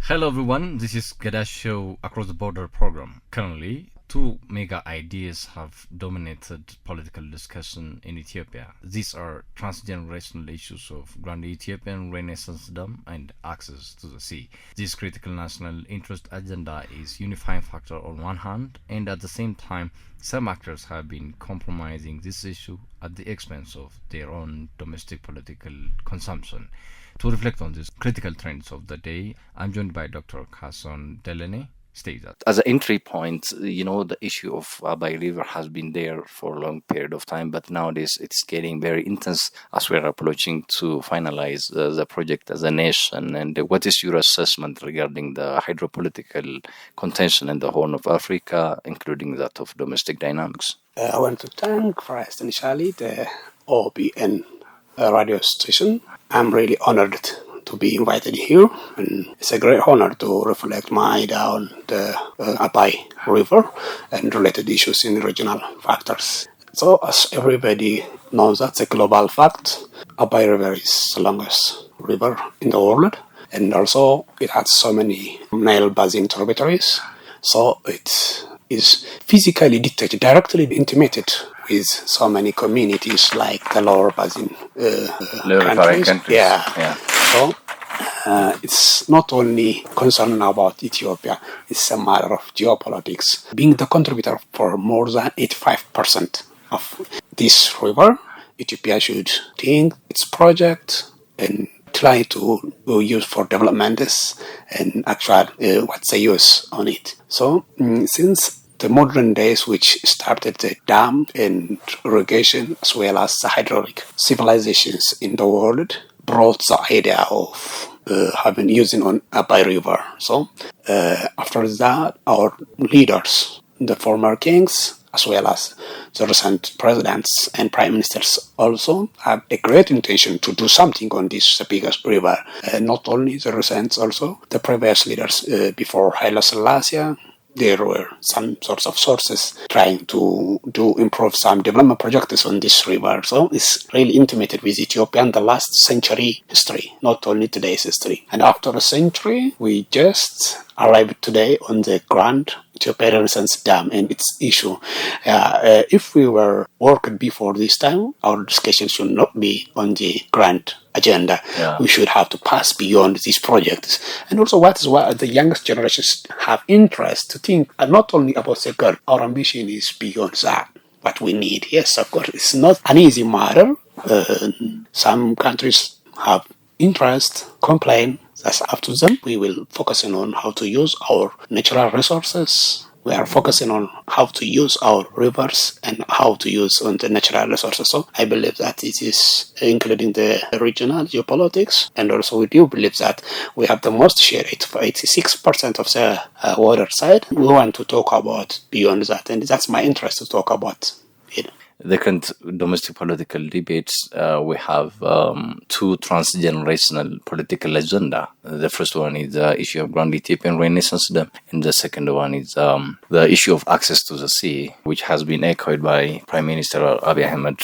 Hello everyone, this is Geda Show Across the Border program. Currently, two mega ideas have dominated political discussion in Ethiopia. These are transgenerational issues of Grand Ethiopian Renaissance Dam and access to the sea. This critical national interest agenda is unifying factor on one hand, and at the same time, some actors have been compromising this issue at the expense of their own domestic political consumption. To reflect on these critical trends of the day, I'm joined by Dr. Kasahun Delene. Stay that. As an entry point, the issue of Abai River has been there for a long period of time, but nowadays it's getting very intense as we're approaching to finalize the project as a nation. And what is your assessment regarding the hydropolitical contention in the Horn of Africa, including that of domestic dynamics? I want to thank first initially the OBN radio station. I'm really honored to be invited here, and it's a great honor to reflect my idea on the Abai River and related issues in regional factors. So, as everybody knows, that's a global fact. Abai River is the longest river in the world, and also it has so many Nile basin tributaries. So it is physically detached, directly intimated with so many communities like the lower basin countries. Yeah. So it's not only concerned about Ethiopia, it's a matter of geopolitics. Being the contributor for more than 85% of this river, Ethiopia should think its project and try to use for development and actual what's the use on it. So since the modern days, which started the dam and irrigation as well as the hydraulic civilizations in the world, brought the idea of having using on Abai River. So after that, our leaders, the former kings, as well as the recent presidents and prime ministers, also have a great intention to do something on this biggest river. Not only the recent, also the previous leaders before Haile Selassie. There were some sorts of sources trying to improve some development projects on this river. So it's really intimated with Ethiopia in the last century history, not only today's history. And after a century, we just arrived today on the Grand Ethiopian Renaissance Dam and its issue. If we were working before this time, our discussion should not be on the grand agenda. Yeah. We should have to pass beyond these projects. And also what the youngest generations have interest to think not only about the girl. Our ambition is beyond that. What we need. Yes, of course, it's not an easy matter. Some countries have interest, complain. That's up to them. We will focus on how to use our natural resources. We are focusing on how to use our rivers and how to use on the natural resources. So I believe that it is including the regional geopolitics, and also we do believe that we have the most share, 86% of the water side. We want to talk about beyond that, and that's my interest to talk about it. The current domestic political debates, we have two transgenerational political agenda. The first one is the issue of Grand Ethiopian Renaissance Dam, and the second one is the issue of access to the sea, which has been echoed by Prime Minister Abiy Ahmed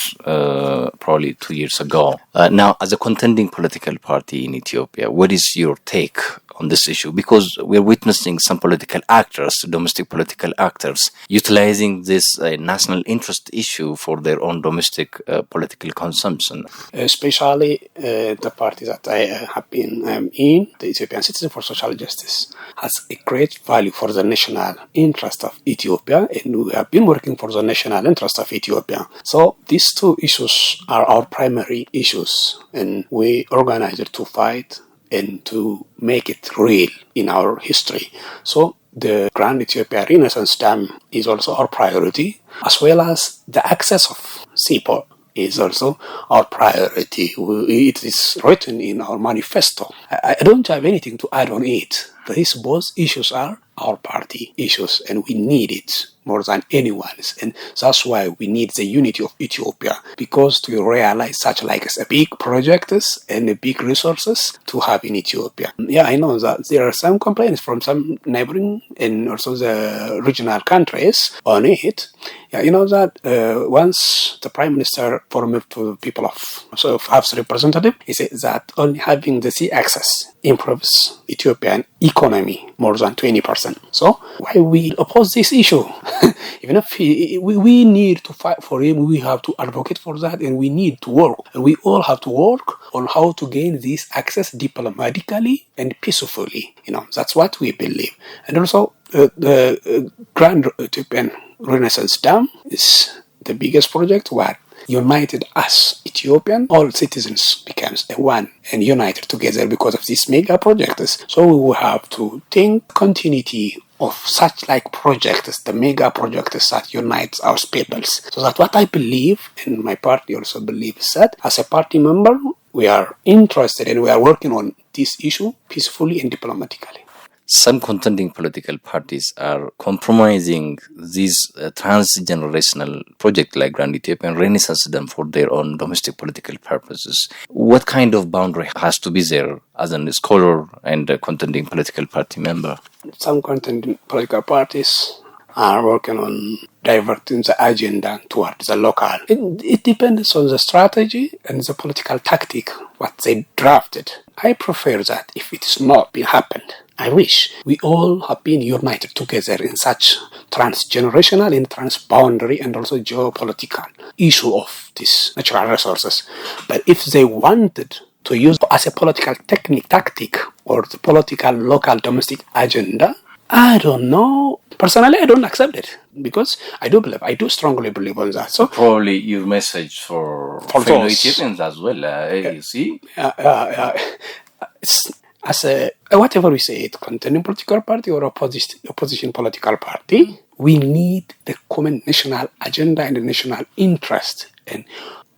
probably 2 years ago. Now, as a contending political party in Ethiopia, what is your take on this issue? Because we're witnessing some political actors, domestic political actors, utilizing this national interest issue for their own domestic political consumption. Especially the party that I have been in, the Ethiopian Citizen for Social Justice, has a great value for the national interest of Ethiopia, and we have been working for the national interest of Ethiopia. So these two issues are our primary issues, and we organized to fight and to make it real in our history. So the Grand Ethiopian Renaissance Dam is also our priority, as well as the access of seaport is also our priority. It is written in our manifesto. I don't have anything to add on it. These both issues are our party issues, and we need it more than anyone's. And that's why we need the unity of Ethiopia, because to realize such like a big projects and a big resources to have in Ethiopia. Yeah, I know that there are some complaints from some neighboring and also the regional countries on it. Yeah, you know that once the Prime Minister promised to the people of House Representative, he said that only having the sea access improves Ethiopian economy more than 20%. So why we oppose this issue? Even if we need to fight for him, we have to advocate for that, and we need to work. And we all have to work on how to gain this access diplomatically and peacefully. That's what we believe. And also, the Grand Ethiopian Renaissance Dam is the biggest project where united us Ethiopian, all citizens becomes one and united together because of these mega projects. So we will have to think continuity of such like projects, the mega projects that unites our peoples. So that's what I believe, and my party also believes that as a party member, we are interested and we are working on this issue peacefully and diplomatically. Some contending political parties are compromising this transgenerational project like Grand Ethiopian Renaissance Dam for their own domestic political purposes. What kind of boundary has to be there as a scholar and a contending political party member? Some contending political parties are working on diverting the agenda towards the local. It depends on the strategy and the political tactic, what they drafted. I prefer that if it has not been happened. I wish we all have been united together in such transgenerational and transboundary and also geopolitical issue of these natural resources. But if they wanted to use as a political tactic or the political local domestic agenda, I don't know. Personally, I don't accept it because I do strongly believe on that. So probably your message for fellow Ethiopians as well. You see, as a whatever we say, it contending political party or opposition political party, we need the common national agenda and the national interest, and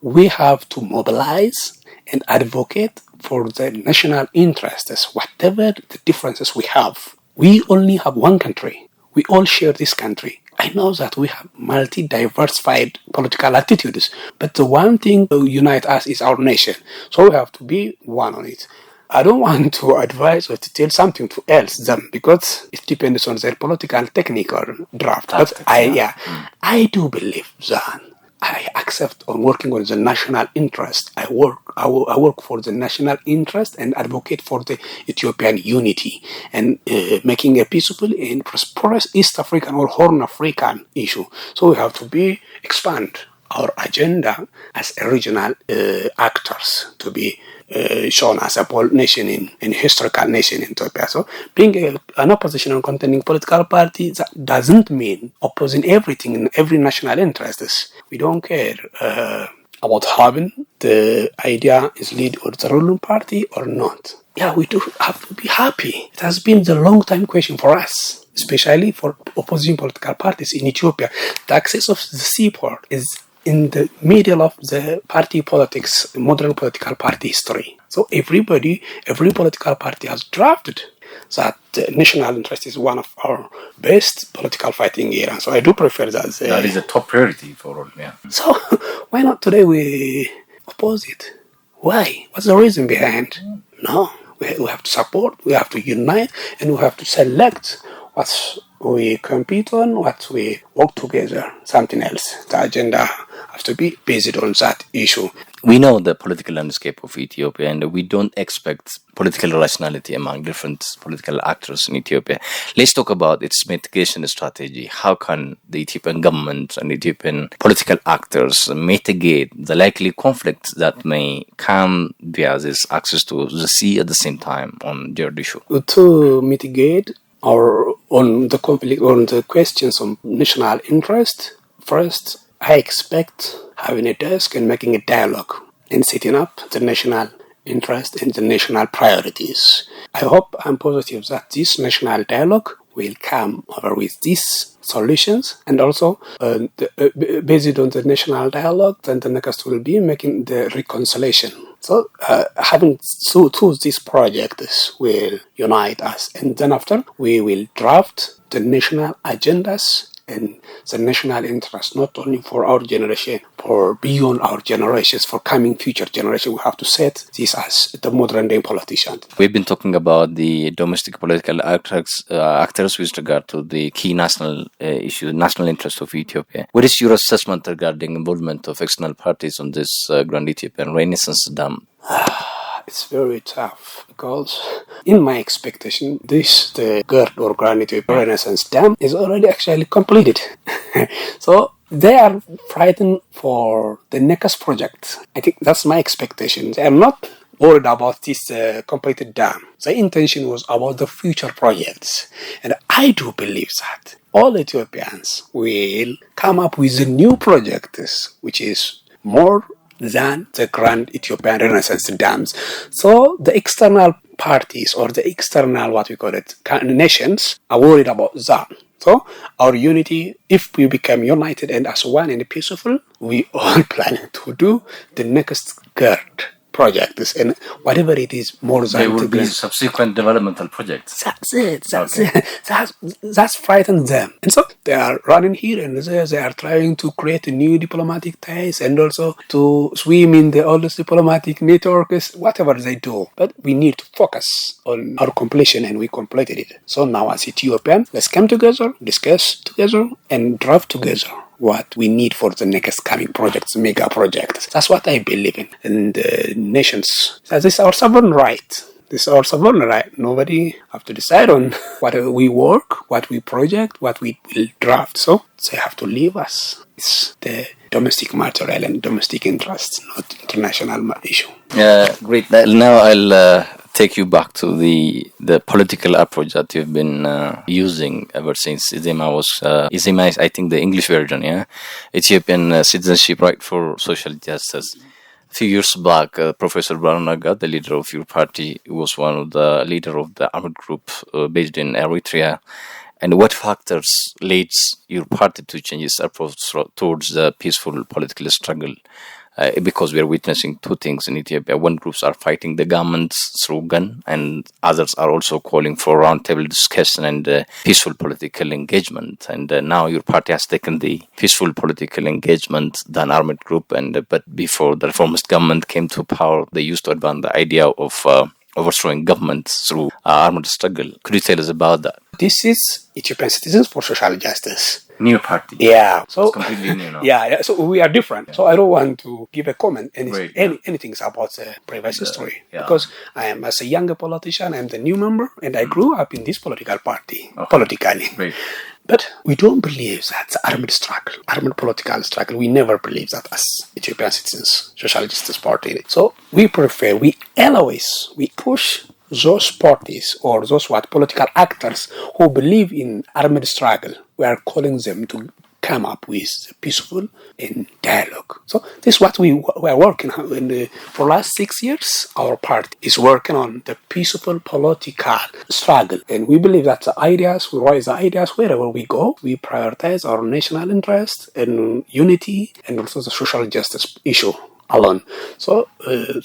we have to mobilize and advocate for the national interests, whatever the differences we have. We only have one country. We all share this country. I know that we have multi-diversified political attitudes, but the one thing that unites us is our nation. So we have to be one on it. I don't want to advise or to tell something to them because it depends on their political technique or draft. But I do believe that I accept on working on the national interest. I work for the national interest and advocate for the Ethiopian unity and making a peaceful and prosperous East African or Horn African issue. So we have to expand our agenda as a regional actors to be shown as a bold nation in historical nation in Ethiopia. So being an opposition and contending political party, that doesn't mean opposing everything in every national interests. We don't care about having the idea is lead or the ruling party or not. Yeah, we do have to be happy. It has been the long time question for us, especially for opposing political parties in Ethiopia. The access of the seaport is in the middle of the party politics, modern political party history. So every political party has drafted that national interest is one of our best political fighting era. So I do prefer that. That is a top priority for all, yeah. So why not today we oppose it? Why? What's the reason behind? No, we have to support, we have to unite, and we have to select what we compete on, what we work together, something else. The agenda has to be based on that issue. We know the political landscape of Ethiopia, and we don't expect political rationality among different political actors in Ethiopia. Let's talk about its mitigation strategy. How can the Ethiopian government and Ethiopian political actors mitigate the likely conflict that may come via this access to the sea at the same time on their issue? To mitigate or on the conflict, on the questions of national interest, first, I expect having a desk and making a dialogue and setting up the national interest and the national priorities. I hope I'm positive that this national dialogue will come over with these solutions, and also based on the national dialogue, then the next will be making the reconciliation. So having two these projects will unite us, and then after we will draft the national agendas and the national interest, not only for our generation, for beyond our generations, for coming future generations. We have to set this as the modern day politicians. We've been talking about the domestic political actors with regard to the key national issue, national interest of Ethiopia. What is your assessment regarding involvement of external parties on this Grand Ethiopian Renaissance Dam? It's very tough because, in my expectation, the Gerd or Grand Ethiopian Renaissance Dam is already actually completed. So they are frightened for the next project. I think that's my expectation. I'm not worried about this completed dam. The intention was about the future projects. And I do believe that all Ethiopians will come up with a new project, which is more than the Grand Ethiopian Renaissance dams. So the external parties or the external, nations are worried about that. So our unity, if we become united and as one and peaceful, we all plan to do the next GERD projects, and whatever it is, more than there will be subsequent developmental projects. That's it. That's frightened them, and so they are running here and there. They are trying to create a new diplomatic ties and also to swim in the oldest diplomatic networks. Whatever they do, but we need to focus on our completion, and we completed it. So now, as Ethiopian, let's come together, discuss together, and draft together what we need for the next coming projects, mega projects. That's what I believe in. And nations, this is our sovereign right. This is our sovereign right. Nobody have to decide on what we work, what we project, what we will draft. So they have to leave us. It's the domestic material and domestic interest, not international issue. Great. Now I'll take you back to the political approach that you've been using ever since Izema was Izema is, I think, the English version, Ethiopian Citizenship Right for Social Justice. A few years back, Professor Gada, the leader of your party, was one of the leader of the armed group based in Eritrea. And what factors leads your party to change its approach towards the peaceful political struggle? Because we are witnessing two things in Ethiopia. One, groups are fighting the government through gun, and others are also calling for roundtable discussion and peaceful political engagement. And now your party has taken the peaceful political engagement than armed group. But before the reformist government came to power, they used to advance the idea of overthrowing government through armed struggle. Could you tell us about that? This is Ethiopian Citizens for Social Justice. New party. Yeah. So it's completely new now. Yeah. So we are different. So I don't want to give a comment anything about the previous history because I am, as a younger politician, I'm the new member, and I grew up in this political party politically. Right. But we don't believe that the armed political struggle, we never believe that as Ethiopian Citizens Social Justice Party. So we push those parties or those political actors who believe in armed struggle. We are calling them to come up with peaceful and dialogue. So this is what we are working on. For the last 6 years, our party is working on the peaceful political struggle. And we believe that we raise the ideas wherever we go. We prioritize our national interest and unity and also the social justice issue alone. So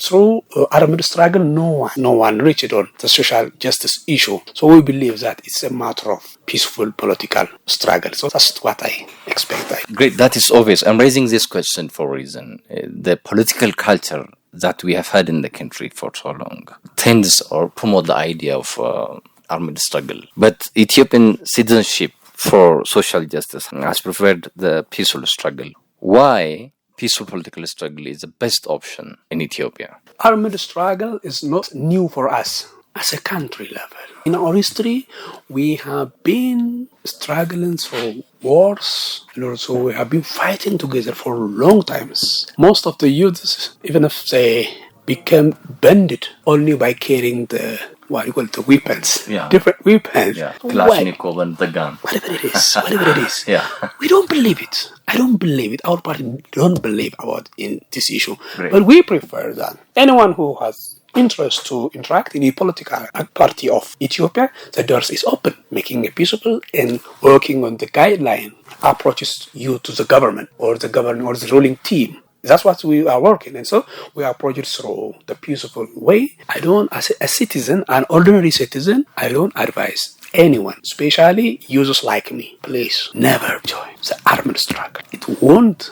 through armed struggle, no one reached on the social justice issue. So we believe that it's a matter of peaceful political struggle. So that's what I expect. Great, that is obvious. I'm raising this question for a reason. The political culture that we have had in the country for so long tends or promote the idea of armed struggle. But Ethiopian Citizenship for Social Justice has preferred the peaceful struggle. Why peaceful political struggle is the best option in Ethiopia? Armed struggle is not new for us as a country level. In our history, we have been struggling through wars, and also we have been fighting together for long times. Most of the youths, even if they became bandit only by carrying the weapons, different weapons. Kalashnikov and the gun. Whatever it is. We don't believe it. I don't believe it. Our party don't believe in this issue. Great. But we prefer that anyone who has interest to interact in the political party of Ethiopia, the doors is open, making it peaceful and working on the guideline approaches you to the government or the ruling team. That's what we are working. And so we approach it through the peaceful way. I don't, as a citizen, an ordinary citizen, I don't advise anyone, especially users like me, please never join the armed struggle. It won't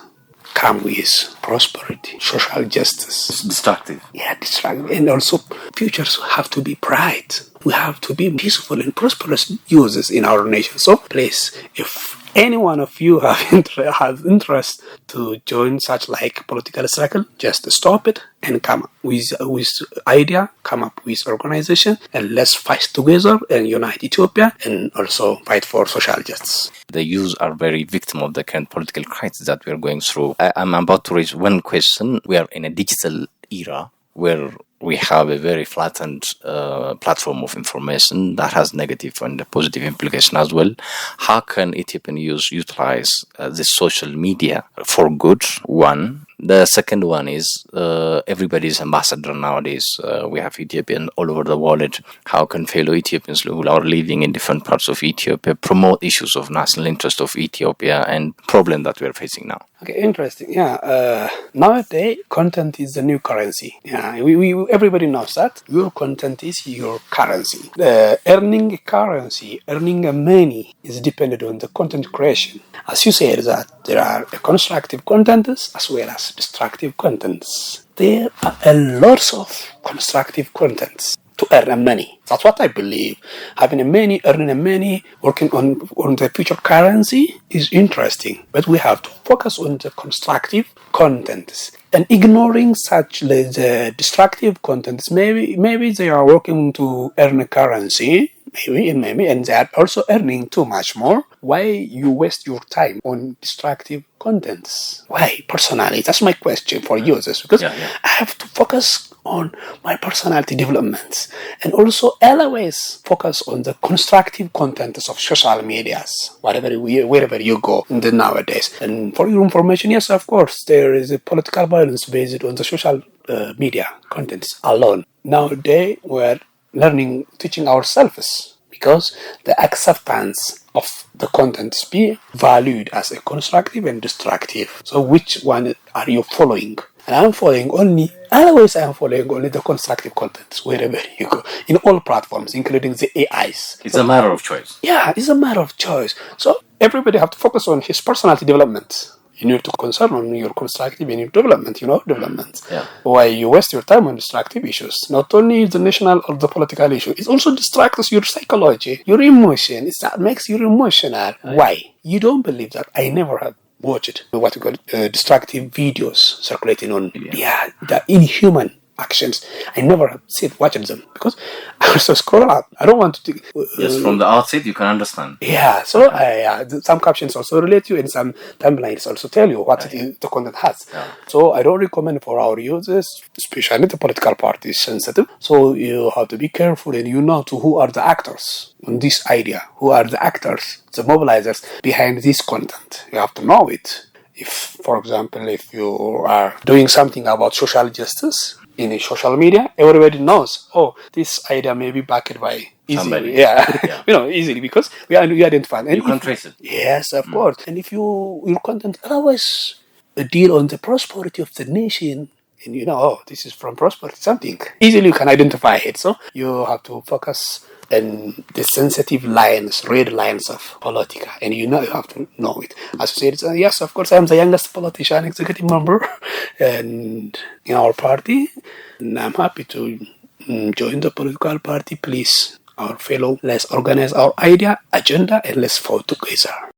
come with prosperity, social justice. It's destructive. Yeah, destructive. And also, futures have to be bright. We have to be peaceful and prosperous users in our nation. So, please, if any one of you has interest to join such like political struggle, just stop it and come up with idea, come up with organization, and let's fight together and unite Ethiopia and also fight for social justice. The youth are very victim of the current political crisis that we are going through. I'm about to raise one question. We are in a digital era where we have a very flattened platform of information that has negative and positive implication as well. How can Ethiopian youth utilize the social media for good? One. The second one is everybody's ambassador nowadays. We have Ethiopians all over the world. How can fellow Ethiopians who are living in different parts of Ethiopia promote issues of national interest of Ethiopia and problem that we are facing now? Okay, interesting. Yeah, nowadays content is the new currency. Yeah, everybody knows that your content is your currency. Earning currency, earning money is dependent on the content creation. As you said, that there are constructive contents as well as destructive contents. There are a lot of constructive contents to earn money. That's what I believe. Having money, earning money, working on the future currency is interesting. But we have to focus on the constructive contents and ignoring such the destructive contents. Maybe they are working to earn a currency. Maybe, and they are also earning too much more. Why you waste your time on destructive contents? Why? Personally, that's my question for users, because I have to focus on my personality development and also always focus on the constructive contents of social medias, wherever you go in the nowadays. And for your information, yes, of course, there is a political violence based on the social media contents alone. Nowadays, we're teaching ourselves, because the acceptance of the contents be valued as a constructive and destructive. So which one are you following? And I'm following only the constructive contents wherever you go, in all platforms, including the AIs. It's a matter of choice. Yeah, it's a matter of choice. So everybody have to focus on his personality development. You need to concern on your constructive and your development. Yeah. Why you waste your time on destructive issues? Not only the national or the political issue, it also distracts your psychology, your emotion. It makes you emotional. Why? You don't believe that. I never have watched what we call destructive videos circulating on the inhuman actions. I never have watched them because I also scroll up. I don't want to. Yes, from the outside you can understand. Yeah, so some captions also relate you, and some timelines also tell you what the content has. Yeah. So I don't recommend for our users, especially the political parties, sensitive. So you have to be careful, and you know who are the actors on this idea, who are the actors, the mobilizers behind this content. You have to know it. If, for example, if you are doing something about social justice in social media, everybody knows, this idea may be backed by somebody. Easily, because we identify. And you can trace it. Yes, of course. And if your content always deal on the prosperity of the nation, and this is from prosperity, something, easily you can identify it. So you have to focus on the sensitive red lines of politica, and you have to know it. As you said, yes, of course, I'm the youngest politician, executive member, and in our party, and I'm happy to join the political party. Please, our fellow, let's organize our idea, agenda, and let's vote together.